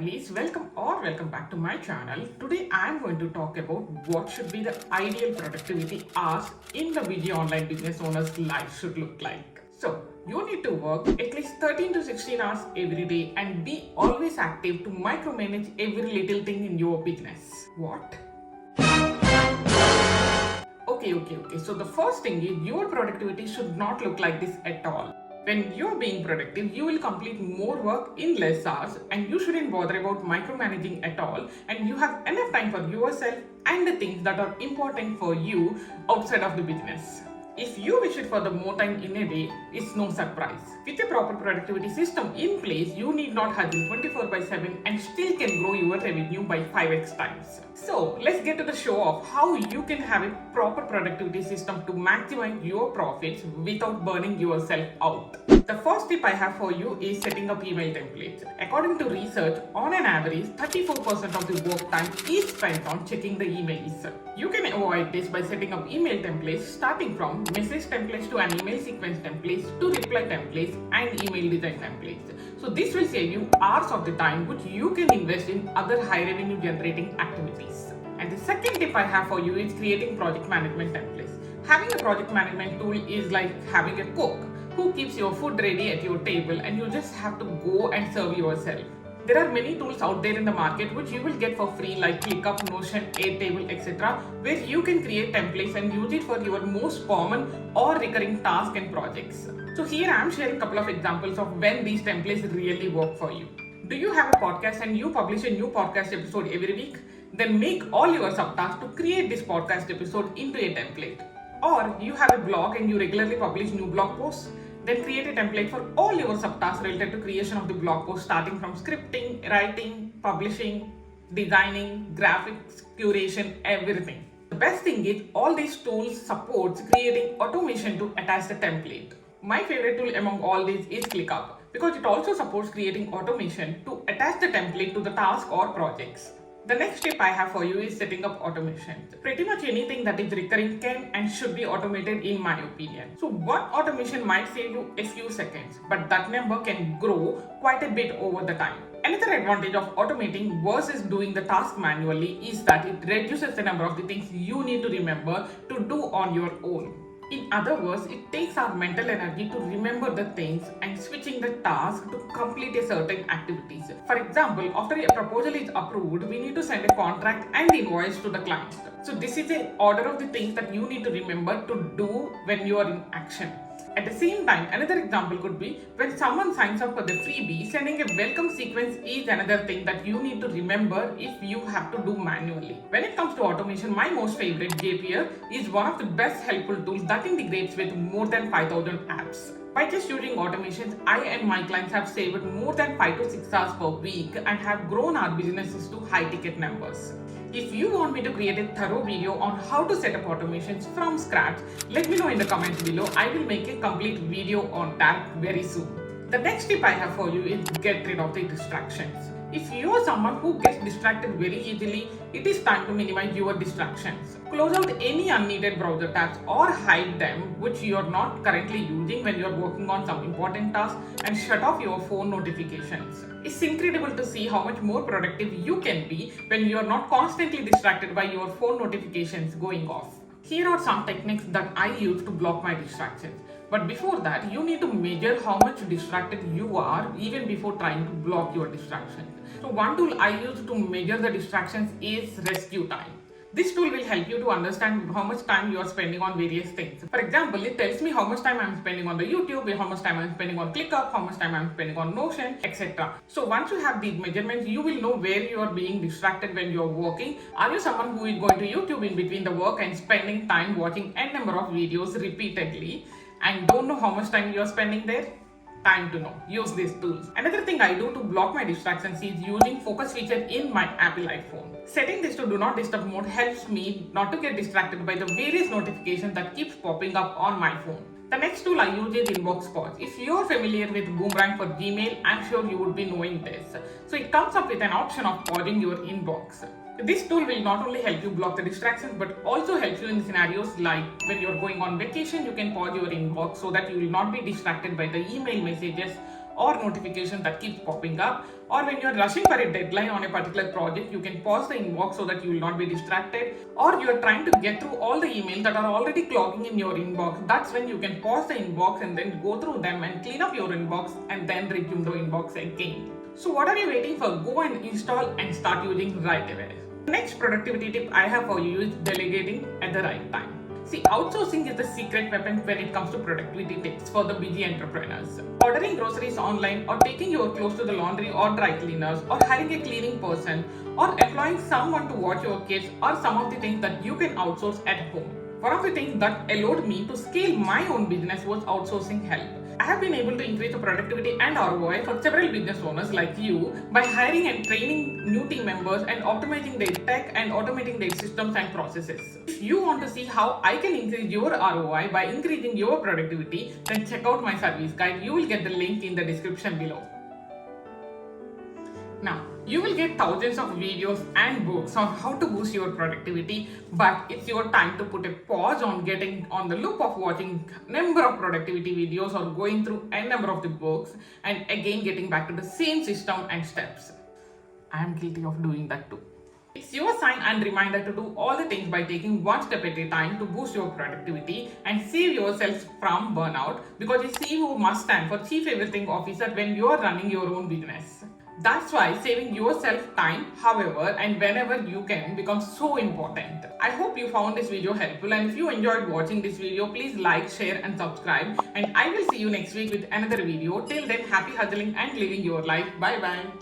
families, welcome back to my channel. Today I am going to talk about what should be the ideal productivity hours in the video online business owner's life should look like. So you need to work at least 13 to 16 hours every day and be always active to micromanage every little thing in your business. What? Okay. So the first thing is your productivity should not look like this at all. When you're being productive, you will complete more work in less hours and you shouldn't bother about micromanaging at all, and you have enough time for yourself and the things that are important for you outside of the business. If you wish it for the more time in a day, it's no surprise. With a proper productivity system in place, you need not hustle 24/7 and still can grow your revenue by 5x times. So let's get to the show of how you can have a proper productivity system to maximize your profits without burning yourself out. The first tip I have for you is setting up email templates. According to research, on an average, 34% of the work time is spent on checking the emails. You can avoid this by setting up email templates starting from message templates to an email sequence templates to reply templates and email design templates. So this will save you hours of the time which you can invest in other high revenue generating activities. And the second tip I have for you is creating project management templates. Having a project management tool is like having a cook who keeps your food ready at your table and you just have to go and serve yourself. There are many tools out there in the market which you will get for free like ClickUp, Notion, Airtable, etc. where you can create templates and use it for your most common or recurring tasks and projects. So here I am sharing a couple of examples of when these templates really work for you. Do you have a podcast and you publish a new podcast episode every week? Then make all your subtasks to create this podcast episode into a template. Or you have a blog and you regularly publish new blog posts? Then create a template for all your subtasks related to creation of the blog post, starting from scripting, writing, publishing, designing, graphics, curation, everything. The best thing is all these tools supports creating automation to attach the template. My favorite tool among all these is ClickUp because it also supports creating automation to attach the template to the task or projects. The next tip I have for you is setting up automations. Pretty much anything that is recurring can and should be automated in my opinion. So one automation might save you a few seconds, but that number can grow quite a bit over the time. Another advantage of automating versus doing the task manually is that it reduces the number of the things you need to remember to do on your own. In other words, it takes our mental energy to remember the things and switching the task to complete a certain activities. For example, after a proposal is approved, we need to send a contract and invoice to the client. So this is an order of the things that you need to remember to do when you are in action. At the same time, another example could be when someone signs up for the freebie, sending a welcome sequence is another thing that you need to remember if you have to do manually. When it comes to automation, my most favorite, Zapier, is one of the best helpful tools that integrates with more than 5,000 apps. By just using automations, I and my clients have saved more than 5 to 6 hours per week and have grown our businesses to high ticket numbers. If you want me to create a thorough video on how to set up automations from scratch, let me know in the comments below. I will make a complete video on that very soon. The next tip I have for you is get rid of the distractions. If you are someone who gets distracted very easily, it is time to minimize your distractions. Close out any unneeded browser tabs or hide them which you are not currently using when you are working on some important task, and shut off your phone notifications. It's incredible to see how much more productive you can be when you are not constantly distracted by your phone notifications going off. Here are some techniques that I use to block my distractions. But before that, you need to measure how much distracted you are even before trying to block your distractions. So one tool I use to measure the distractions is rescue time. This tool will help you to understand how much time you are spending on various things. For example, it tells me how much time I am spending on the YouTube, how much time I am spending on ClickUp, how much time I am spending on Notion, etc. So once you have these measurements, you will know where you are being distracted when you are working. Are you someone who is going to YouTube in between the work and spending time watching n number of videos repeatedly and don't know how much time you are spending there? Time to know. Use these tools. Another thing I do to block my distractions is using focus feature in my Apple iPhone. Setting this to do not disturb mode helps me not to get distracted by the various notifications that keeps popping up on my phone. The next tool I use is Inbox Pause. If you're familiar with Boomerang for Gmail, I'm sure you would be knowing this. So it comes up with an option of pausing your inbox. This tool will not only help you block the distractions but also helps you in scenarios like when you're going on vacation, you can pause your inbox so that you will not be distracted by the email messages or notification that keeps popping up, or when you're rushing for a deadline on a particular project, you can pause the inbox so that you will not be distracted, or you're trying to get through all the emails that are already clogging in your inbox. That's when you can pause the inbox and then go through them and clean up your inbox and then resume the inbox again. So what are you waiting for? Go and install and start using right away. The next productivity tip I have for you is delegating at the right time. See, outsourcing is the secret weapon when it comes to productivity tips for the busy entrepreneurs. Ordering groceries online, or taking your clothes to the laundry or dry cleaners, or hiring a cleaning person, or employing someone to watch your kids are some of the things that you can outsource at home. One of the things that allowed me to scale my own business was outsourcing help. I have been able to increase the productivity and ROI for several business owners like you by hiring and training new team members and optimizing their tech and automating their systems and processes. If you want to see how I can increase your ROI by increasing your productivity, then check out my service guide. You will get the link in the description below. Now, you will get thousands of videos and books on how to boost your productivity, but it's your time to put a pause on getting on the loop of watching number of productivity videos or going through a number of the books and again getting back to the same system and steps. I am guilty of doing that too. It's your sign and reminder to do all the things by taking one step at a time to boost your productivity and save yourself from burnout, because a CEO must stand for Chief Everything Officer when you are running your own business. That's why saving yourself time, however and whenever you can, becomes so important. I hope you found this video helpful, and if you enjoyed watching this video, please like, share and subscribe, and I will see you next week with another video. Till then, happy hustling and living your life. Bye bye.